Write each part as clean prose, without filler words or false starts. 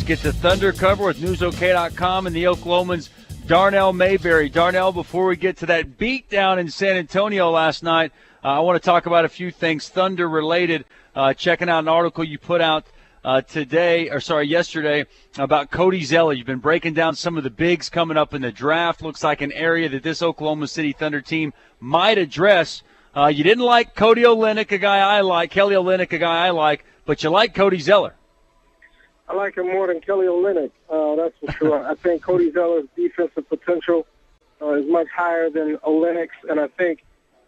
get to Thunder cover with NewsOK.com and the Oklahomans' Darnell Mayberry. Darnell, before we get to that beatdown in San Antonio last night, I want to talk about a few things Thunder-related. Checking out an article you put out yesterday about Cody Zeller. You've been breaking down some of the bigs coming up in the draft. Looks like an area that this Oklahoma City Thunder team might address. You didn't like Kelly Olynyk, a guy I like, but you like Cody Zeller. I like him more than Kelly Olynyk, that's for sure. I think Cody Zeller's defensive potential is much higher than Olynyk's, and I think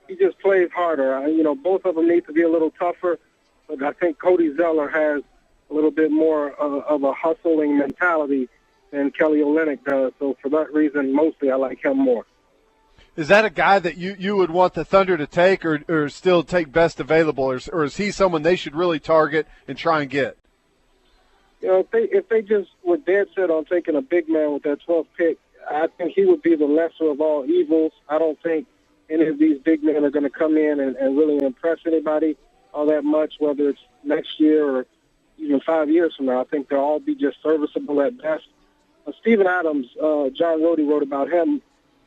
he just plays harder. Both of them need to be a little tougher, but I think Cody Zeller has a little bit more of a hustling mentality than Kelly Olynyk does. So for that reason, mostly I like him more. Is that a guy that you would want the Thunder to take or still take best available, or is he someone they should really target and try and get? If they just were dead set on taking a big man with that 12th pick, I think he would be the lesser of all evils. I don't think any of these big men are going to come in and really impress anybody all that much, whether it's next year or even 5 years from now. I think they'll all be just serviceable at best. Steven Adams, John Rhodey wrote about him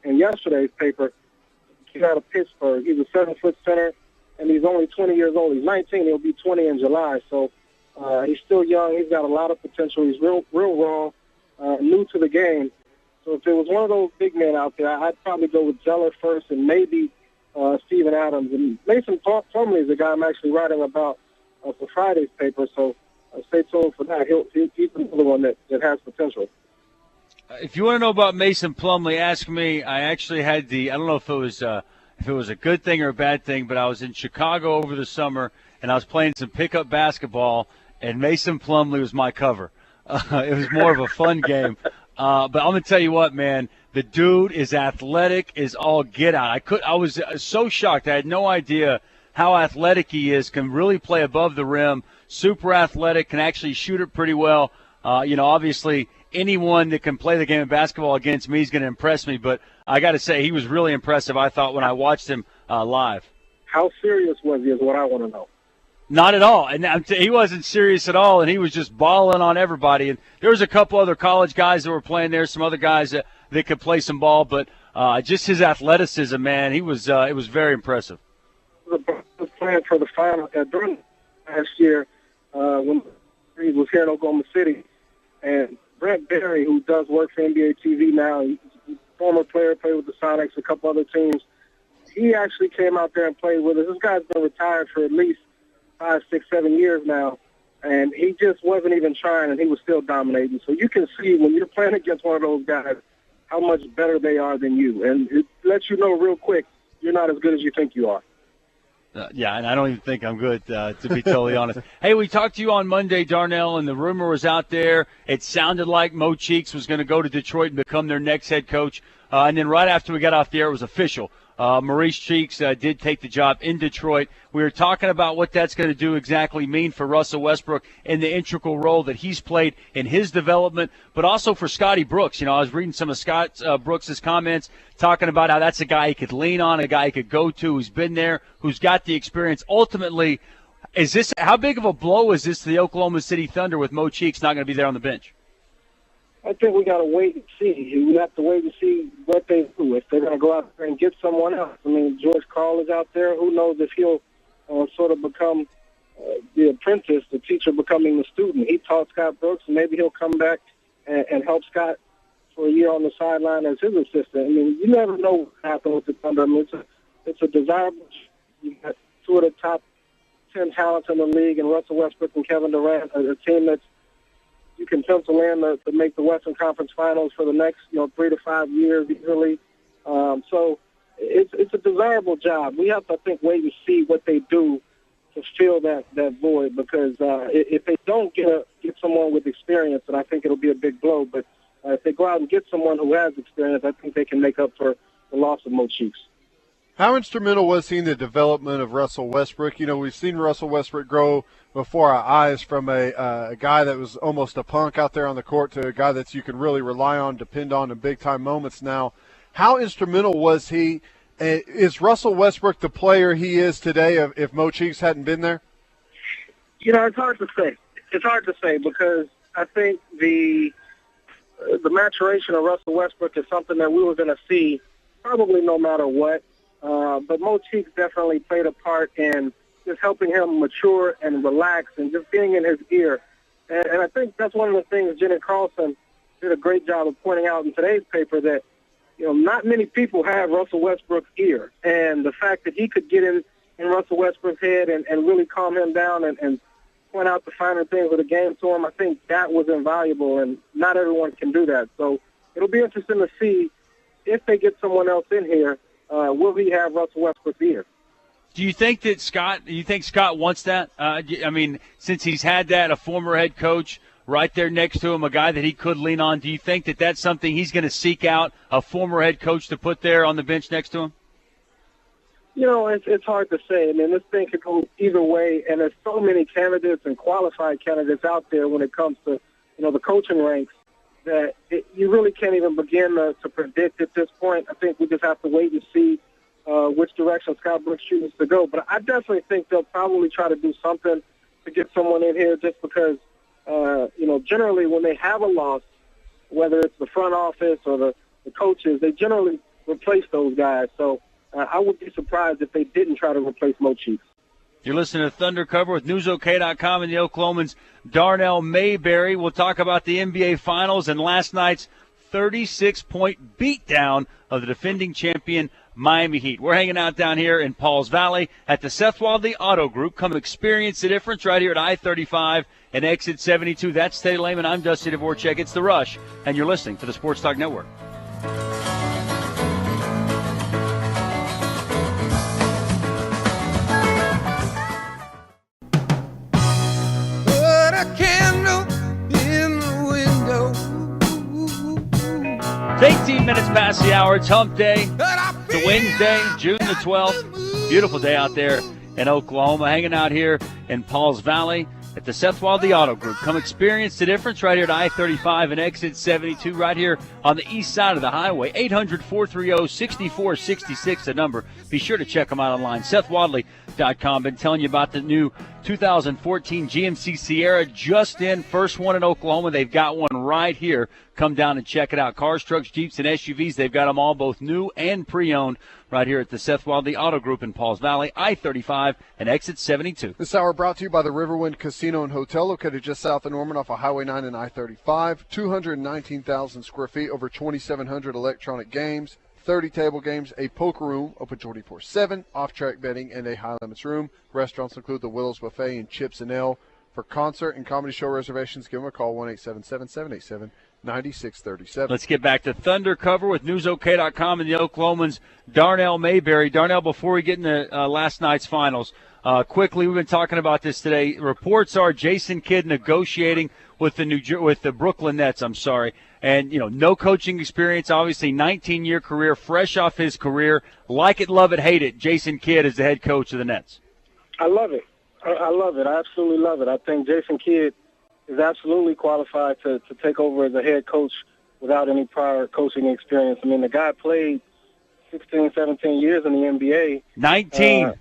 in yesterday's paper. He's out of Pittsburgh. He's a 7-foot center, and he's only 20 years old. He's 19. He'll be 20 in July. So he's still young. He's got a lot of potential. He's real raw, new to the game. So if there was one of those big men out there, I'd probably go with Zeller first and maybe Steven Adams. And Mason Plumlee is the guy I'm actually writing about for Friday's paper. So stay tuned for that. He's another one that has potential. If you want to know about Mason Plumlee, ask me. I actually had I don't know if it was a good thing or a bad thing, but I was in Chicago over the summer, and I was playing some pickup basketball, and Mason Plumlee was my cover. It was more of a fun game. But I'm going to tell you what, man, the dude is athletic as all get out. I was so shocked. I had no idea how athletic he is, can really play above the rim, super athletic, can actually shoot it pretty well. Obviously – anyone that can play the game of basketball against me is going to impress me, but I got to say he was really impressive, I thought, when I watched him live. How serious was he is what I want to know. Not at all. And he wasn't serious at all, and he was just balling on everybody. And there was a couple other college guys that were playing there, some other guys that could play some ball, but just his athleticism, man, it was very impressive. The was playing for the final during last year when he was here in Oklahoma City, and Brent Berry, who does work for NBA TV now, he's a former player, played with the Sonics, a couple other teams. He actually came out there and played with us. This guy's been retired for at least 5, 6, 7 years now, and he just wasn't even trying, and he was still dominating. So you can see when you're playing against one of those guys how much better they are than you, and it lets you know real quick you're not as good as you think you are. Yeah, and I don't even think I'm good, to be totally honest. Hey, we talked to you on Monday, Darnell, and the rumor was out there. It sounded like Mo Cheeks was going to go to Detroit and become their next head coach. And then right after we got off the air, it was official. Maurice Cheeks did take the job in Detroit. We were talking about what that's going to do exactly mean for Russell Westbrook and the integral role that he's played in his development, but also for Scotty Brooks. I was reading some of Scott Brooks' comments talking about how that's a guy he could lean on, a guy he could go to, who's been there, who's got the experience. Ultimately, how big of a blow is this to the Oklahoma City Thunder with Mo Cheeks not going to be there on the bench? I think we got to wait and see. We have to wait and see what they do. If they're going to go out there and get someone else. I mean, George Karl is out there. Who knows if he'll sort of become the apprentice, the teacher becoming the student. He taught Scott Brooks, and maybe he'll come back and help Scott for a year on the sideline as his assistant. I mean, you never know what happens with the Thunder. I mean, it's a desirable. You got two of the top 10 talents in the league, and Russell Westbrook and Kevin Durant, a team that's you can pencil in to make the Western Conference Finals for the next 3 to 5 years easily. So it's a desirable job. We have to, I think, wait and see what they do to fill that void, because if they don't get someone with experience, then I think it'll be a big blow. But if they go out and get someone who has experience, I think they can make up for the loss of Mo Cheeks. How instrumental was he in the development of Russell Westbrook? We've seen Russell Westbrook grow before our eyes from a guy that was almost a punk out there on the court to a guy that you can really rely on, depend on in big-time moments now. How instrumental was he? Is Russell Westbrook the player he is today if Mo Cheeks hadn't been there? It's hard to say. It's hard to say because I think the maturation of Russell Westbrook is something that we were going to see probably no matter what. But Mo Cheeks definitely played a part in just helping him mature and relax and just being in his ear. And I think that's one of the things Jenny Carlson did a great job of pointing out in today's paper, that not many people have Russell Westbrook's ear. And the fact that he could get in Russell Westbrook's head and really calm him down and point out the finer things of the game to him, I think that was invaluable, and not everyone can do that. So it'll be interesting to see if they get someone else in here, will he have Russell Westbrook's ear? Do you think that Scott wants that? I mean, since he's had that, a former head coach right there next to him, a guy that he could lean on, do you think that that's something he's going to seek out, a former head coach to put there on the bench next to him? It's hard to say. I mean, this thing could go either way, and there's so many candidates and qualified candidates out there when it comes to, the coaching ranks, that you really can't even begin to predict at this point. I think we just have to wait and see which direction Scott Brooks chooses to go. But I definitely think they'll probably try to do something to get someone in here, just because, generally when they have a loss, whether it's the front office or the coaches, they generally replace those guys. So I would be surprised if they didn't try to replace Mo Cheeks. You're listening to Thunder Cover with NewsOK.com and the Oklahoman's Darnell Mayberry. We'll talk about the NBA Finals and last night's 36-point beatdown of the defending champion Miami Heat. We're hanging out down here in Pauls Valley at the Seth Wadley Auto Group. Come experience the difference right here at I-35 and Exit 72. That's Teddy Lehman. I'm Dusty Dvorak. It's The Rush, and you're listening to the Sports Talk Network. It's 18 minutes past the hour. It's hump day. It's a Wednesday, June the 12th. Beautiful day out there in Oklahoma. Hanging out here in Pauls Valley at the Seth Wadley Auto Group. Come experience the difference right here at I-35 and Exit 72, right here on the east side of the highway. 800-430-6466, the number. Be sure to check them out online. SethWadley.com. Been telling you about the new 2014 GMC Sierra, just in, first one in Oklahoma. They've got one right here. Come down and check it out. Cars, trucks, Jeeps, and SUVs, they've got them all, both new and pre-owned, right here at the Seth Wadley Auto Group in Pauls Valley, I-35 and Exit 72. This hour brought to you by the Riverwind Casino and Hotel, located just south of Norman off of Highway 9 and I-35. 219,000 square feet, over 2,700 electronic games, 30 table games, a poker room, open 24/7, off-track betting, and a high-limits room. Restaurants include the Willows Buffet and Chips and Ale. For concert and comedy show reservations, give them a call, 1-877-787-9637. Let's get back to Thunder Cover with NewsOK.com and the Oklahoman's Darnell Mayberry. Darnell, before we get into last night's finals, quickly, we've been talking about this today. Reports are Jason Kidd negotiating with the Brooklyn Nets. And no coaching experience. Obviously, 19-year career, fresh off his career. Like it, love it, hate it. Jason Kidd is the head coach of the Nets. I love it. I love it. I absolutely love it. I think Jason Kidd is absolutely qualified to take over as a head coach without any prior coaching experience. I mean, the guy played 16, 17 years in the NBA. 19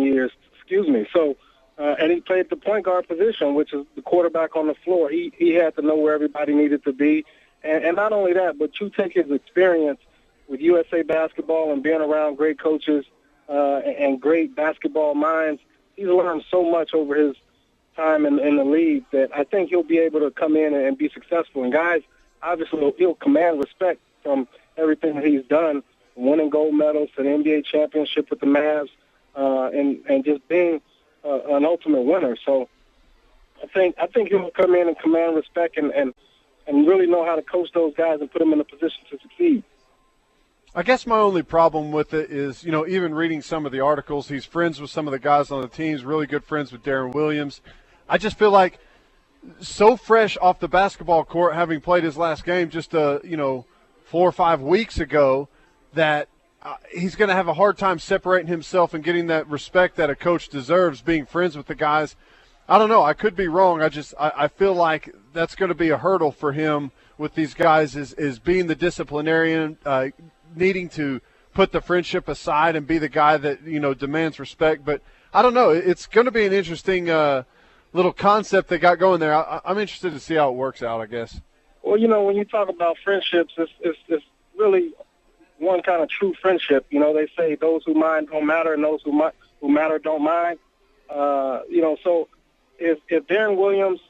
years, excuse me. So, and he played the point guard position, which is the quarterback on the floor. He had to know where everybody needed to be. And not only that, but you take his experience with USA basketball and being around great coaches and great basketball minds. He's learned so much over his time in the league that I think he'll be able to come in and be successful. And guys, obviously, he'll command respect from everything that he's done, winning gold medals to the NBA championship with the Mavs, and just being an ultimate winner. So I think he'll come in and command respect and really know how to coach those guys and put them in a position to succeed. I guess my only problem with it is, even reading some of the articles, he's friends with some of the guys on the teams, really good friends with Darren Williams. I just feel like so fresh off the basketball court, having played his last game just 4 or 5 weeks ago, that he's going to have a hard time separating himself and getting that respect that a coach deserves, being friends with the guys. I don't know. I could be wrong. I feel like that's going to be a hurdle for him with these guys is being the disciplinarian, needing to put the friendship aside and be the guy that, demands respect. But I don't know. It's going to be an interesting little concept they got going there. I'm interested to see how it works out, I guess. Well, when you talk about friendships, it's really one kind of true friendship. They say those who mind don't matter, and those who matter don't mind. So if Darren Williams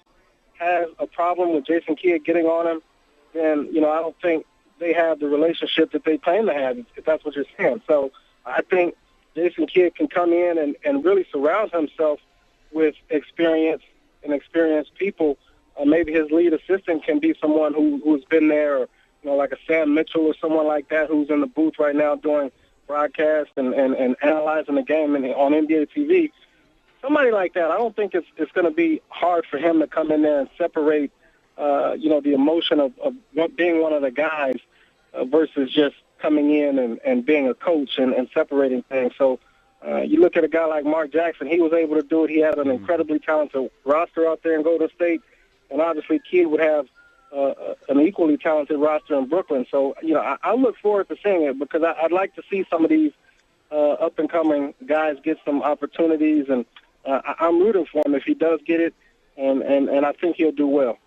has a problem with Jason Kidd getting on him, then, I don't think they have the relationship that they claim to have, if that's what you're saying. So I think Jason Kidd can come in and really surround himself with experience and experienced people. Maybe his lead assistant can be someone who's been there, or, like a Sam Mitchell or someone like that who's in the booth right now doing broadcast and analyzing the game on NBA TV. Somebody like that, I don't think it's going to be hard for him to come in there and separate, the emotion of being one of the guys versus just coming in and being a coach and separating things. So you look at a guy like Mark Jackson, he was able to do it. He had an incredibly talented roster out there in Golden State, and obviously Kidd would have an equally talented roster in Brooklyn. So, I look forward to seeing it because I'd like to see some of these up-and-coming guys get some opportunities, and I'm rooting for him if he does get it, and I think he'll do well.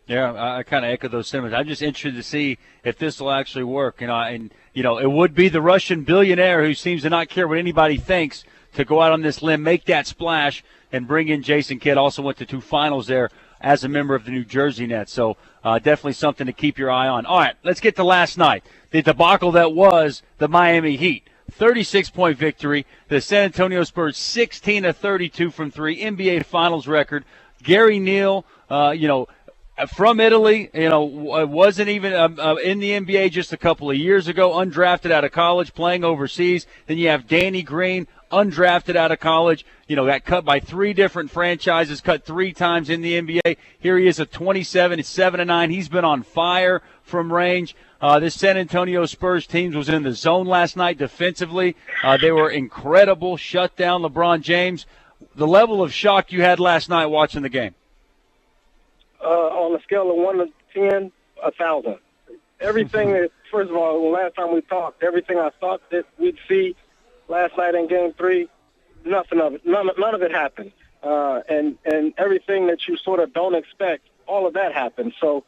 Yeah, I kind of echo those sentiments. I'm just interested to see if this will actually work. It would be the Russian billionaire who seems to not care what anybody thinks to go out on this limb, make that splash, and bring in Jason Kidd. Also went to 2 finals there as a member of the New Jersey Nets. So definitely something to keep your eye on. All right, let's get to last night. The debacle that was the Miami Heat. 36-point victory. The San Antonio Spurs 16 of 32 from 3. NBA Finals record. Gary Neal, from Italy, wasn't even in the NBA just a couple of years ago, undrafted out of college, playing overseas. Then you have Danny Green, undrafted out of college, got cut by 3 different franchises, cut 3 times in the NBA. Here he is at 27, it's 7-9. He's been on fire from range. This San Antonio Spurs team was in the zone last night defensively. They were incredible, shut down LeBron James. The level of shock you had last night watching the game? On a scale of 1 to 10, 1,000. Everything that, first of all, last time we talked, everything I thought that we'd see last night in Game 3, nothing of it. None of it happened. And everything that you sort of don't expect, all of that happened. So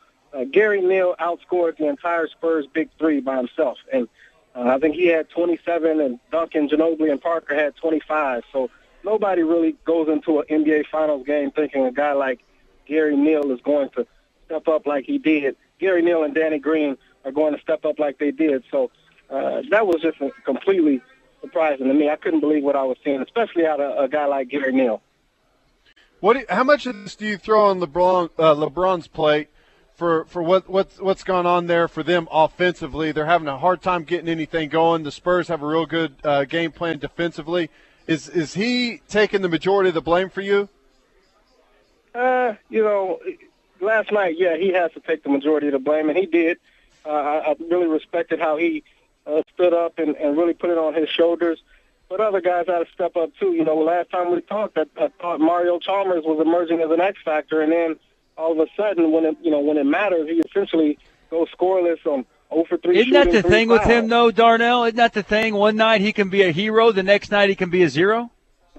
Gary Neal outscored the entire Spurs big 3 by himself. And I think he had 27, and Duncan, Ginobili, and Parker had 25. So nobody really goes into an NBA Finals game thinking a guy like Gary Neal is going to step up like he did. Gary Neal and Danny Green are going to step up like they did. So that was just completely surprising to me. I couldn't believe what I was seeing, especially out of a guy like Gary Neal. How much of this do you throw on LeBron's plate for what's gone on there for them offensively? They're having a hard time getting anything going. The Spurs have a real good game plan defensively. Is he taking the majority of the blame for you? Last night, yeah, he has to take the majority of the blame, and he did. I really respected how he stood up and really put it on his shoulders. But other guys had to step up, too. Last time we talked, I thought Mario Chalmers was emerging as an X factor, and then all of a sudden, when it matters, he essentially goes scoreless on 0 for 3 Isn't that the shooting, thing with fouls. him, though, Darnell? Isn't that the thing? One night he can be a hero, the next night he can be a zero?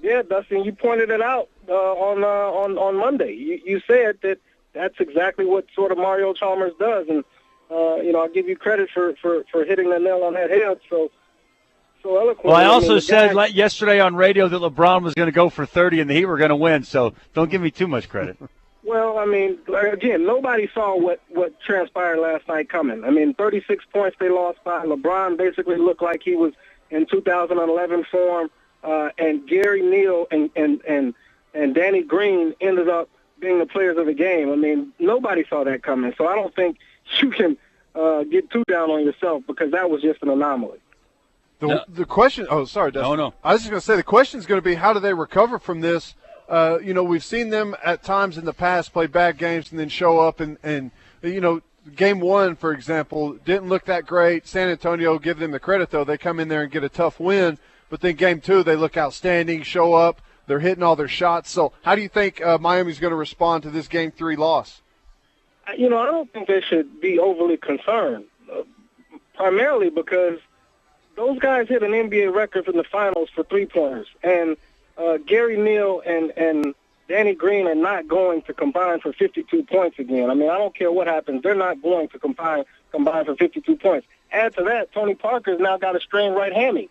Yeah, Dustin, you pointed it out on Monday. You said that that's exactly what sort of Mario Chalmers does, and I'll give you credit for hitting the nail on that head so eloquently. Well, I also said yesterday on radio that LeBron was going to go for 30 and the Heat were going to win, so don't give me too much credit. Well, again, nobody saw what transpired last night coming. 36 points they lost by. LeBron basically looked like he was in 2011 form. And Gary Neal and Danny Green ended up being the players of the game. Nobody saw that coming. So I don't think you can get too down on yourself because that was just an anomaly. The question – oh, sorry, Dustin. No. I was just going to say the question is going to be how do they recover from this? We've seen them at times in the past play bad games and then show up and Game 1, for example, didn't look that great. San Antonio, give them the credit, though. They come in there and get a tough win. But then Game 2, they look outstanding, show up, they're hitting all their shots. So how do you think Miami's going to respond to this Game 3 loss? I don't think they should be overly concerned, primarily because those guys hit an NBA record in the finals for three-pointers. And Gary Neal and Danny Green are not going to combine for 52 points again. I mean, I don't care what happens. They're not going to combine for 52 points. Add to that, Tony Parker's now got a strained right hammy.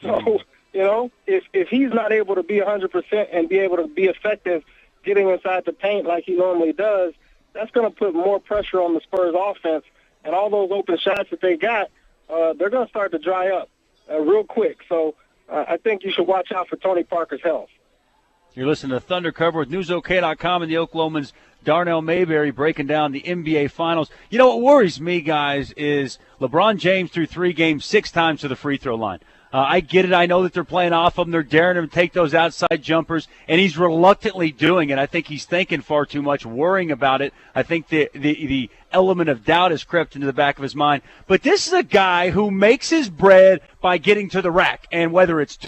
So, if he's not able to be 100% and be able to be effective getting inside the paint like he normally does, that's going to put more pressure on the Spurs offense. And all those open shots that they got, they're going to start to dry up real quick. So I think you should watch out for Tony Parker's health. You're listening to Thunder Cover with NewsOK.com and the Oklahoman's Darnell Mayberry breaking down the NBA Finals. You know what worries me, guys, is LeBron James threw 3 games 6 times to the free throw line. I get it. I know that they're playing off him. They're daring him to take those outside jumpers, and he's reluctantly doing it. I think he's thinking far too much, worrying about it. I think the element of doubt has crept into the back of his mind. But this is a guy who makes his bread by getting to the rack, and whether it's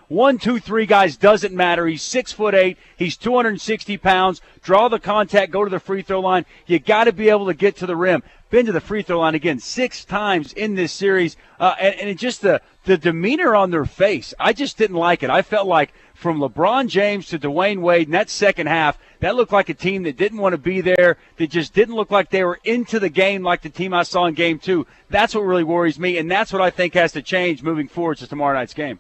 1, 2, 3 guys, doesn't matter. He's 6'8". He's 260 pounds. Draw the contact, go to the free throw line. You got to be able to get to the rim. Been to the free throw line again 6 times in this series, and just the demeanor on their face, I just didn't like it. I felt like from LeBron James to Dwayne Wade in that second half, that looked like a team that didn't want to be there, that just didn't look like they were into the game like the team I saw in Game 2. That's what really worries me, and that's what I think has to change moving forward to tomorrow night's game.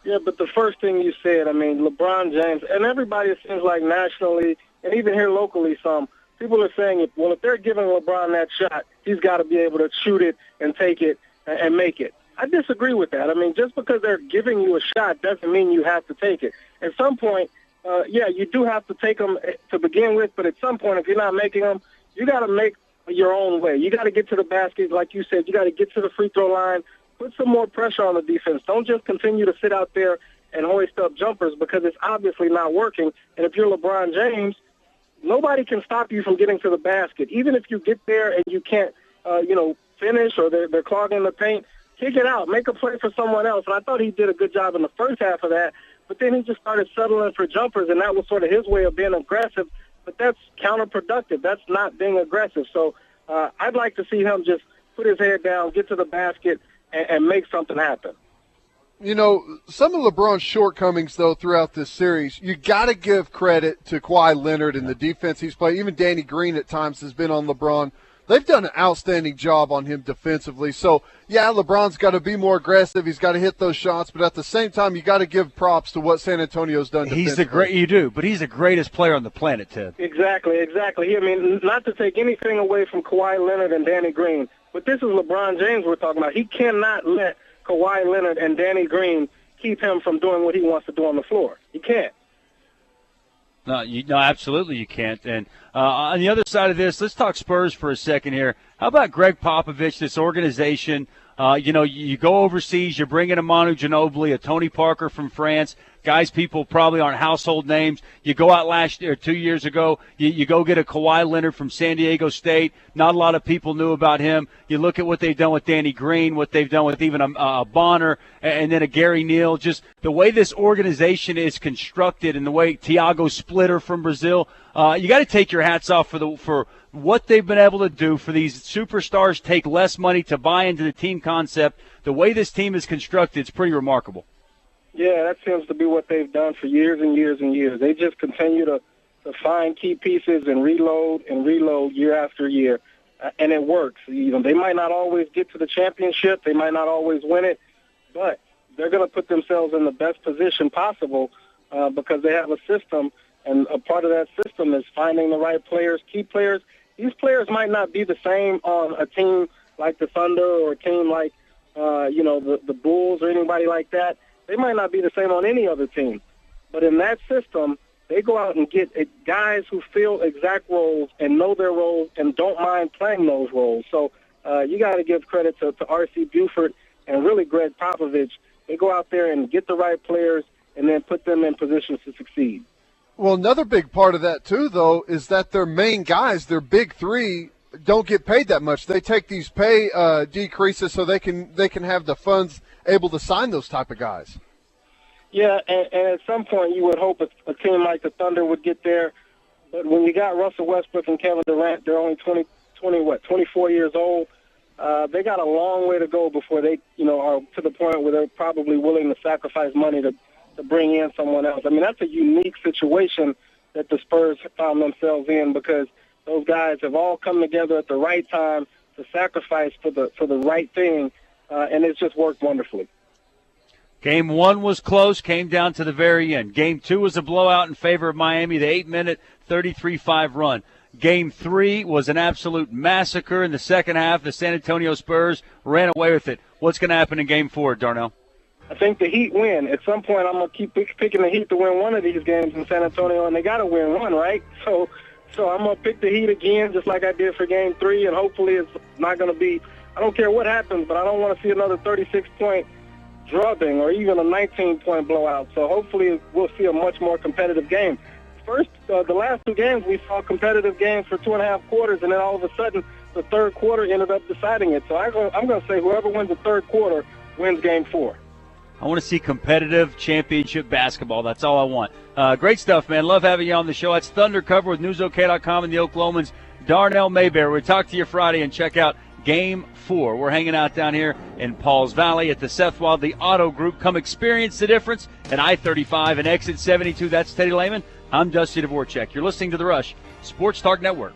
Yeah, but the first thing you said, I mean, LeBron James, and everybody, it seems like nationally and even here locally some, people are saying, if they're giving LeBron that shot, he's got to be able to shoot it and take it and make it. I disagree with that. I mean, just because they're giving you a shot doesn't mean you have to take it. At some point, you do have to take them to begin with, but at some point, if you're not making them, you got to make your own way. You got to get to the basket, like you said. You got to get to the free throw line, put some more pressure on the defense. Don't just continue to sit out there and hoist up jumpers because it's obviously not working. And if you're LeBron James, nobody can stop you from getting to the basket. Even if you get there and you can't, finish or they're clogging the paint, kick it out. Make a play for someone else. And I thought he did a good job in the first half of that, but then he just started settling for jumpers, and that was sort of his way of being aggressive. But that's counterproductive. That's not being aggressive. So I'd like to see him just put his head down, get to the basket, and make something happen. Some of LeBron's shortcomings, though, throughout this series, you got to give credit to Kawhi Leonard and the defense he's played. Even Danny Green at times has been on LeBron. They've done an outstanding job on him defensively. So, yeah, LeBron's got to be more aggressive. He's got to hit those shots. But at the same time, you got to give props to what San Antonio's done defensively. But he's the greatest player on the planet, Ted. Exactly. I mean, not to take anything away from Kawhi Leonard and Danny Green, but this is LeBron James we're talking about. He cannot let Kawhi Leonard and Danny Green keep him from doing what he wants to do on the floor. He can't. No, absolutely you can't. And on the other side of this, let's talk Spurs for a second here. How about Greg Popovich, this organization? You go overseas, you bring in a Manu Ginobili, a Tony Parker from France, guys people probably aren't household names. You go out 2 years ago, you go get a Kawhi Leonard from San Diego State. Not a lot of people knew about him. You look at what they've done with Danny Green, what they've done with even a Bonner, and then a Gary Neal. Just the way this organization is constructed and the way Thiago Splitter from Brazil, you got to take your hats off for what they've been able to do for these superstars, take less money to buy into the team concept. The way this team is constructed, it's pretty remarkable. Yeah, that seems to be what they've done for years and years and years. They just continue to find key pieces and reload year after year, and it works. They might not always get to the championship. They might not always win it, but they're going to put themselves in the best position possible because they have a system, and a part of that system is finding the right players, key players. These players might not be the same on a team like the Thunder or a team like, the Bulls or anybody like that. They might not be the same on any other team. But in that system, they go out and get guys who fill exact roles and know their roles and don't mind playing those roles. So you got to give credit to R.C. Buford and really Greg Popovich. They go out there and get the right players and then put them in positions to succeed. Well, another big part of that, too, though, is that their main guys, their big three, don't get paid that much. They take these pay decreases so they can have the funds able to sign those type of guys. Yeah, and at some point you would hope a team like the Thunder would get there. But when you got Russell Westbrook and Kevin Durant, they're only 24 years old. They got a long way to go before they, are to the point where they're probably willing to sacrifice money to bring in someone else. I mean, that's a unique situation that the Spurs found themselves in, because those guys have all come together at the right time to sacrifice for the right thing, and it's just worked wonderfully. Game 1 was close, came down to the very end. Game 2 was a blowout in favor of Miami, the 8-minute 33-5 run. Game 3 was an absolute massacre in the second half. The San Antonio Spurs ran away with it. What's going to happen in Game 4, Darnell? I think the Heat win. At some point, I'm going to keep picking the Heat to win one of these games in San Antonio, and they got to win one, right? So I'm going to pick the Heat again, just like I did for Game 3, and hopefully it's not going to be – I don't care what happens, but I don't want to see another 36-point drubbing or even a 19-point blowout. So hopefully we'll see a much more competitive game. The last 2 games, we saw competitive games for 2.5 quarters, and then all of a sudden the third quarter ended up deciding it. So I'm going to say whoever wins the third quarter wins Game 4. I want to see competitive championship basketball. That's all I want. Great stuff, man. Love having you on the show. That's Thunder Cover with NewsOK.com and the Oklahomans. Darnell Mayberry. We'll talk to you Friday and check out Game 4. We're hanging out down here in Pauls Valley at the Seth Wadley Auto Group. Come experience the difference at I-35 and Exit 72. That's Teddy Lehman. I'm Dusty Dvorak. You're listening to The Rush, Sports Talk Network.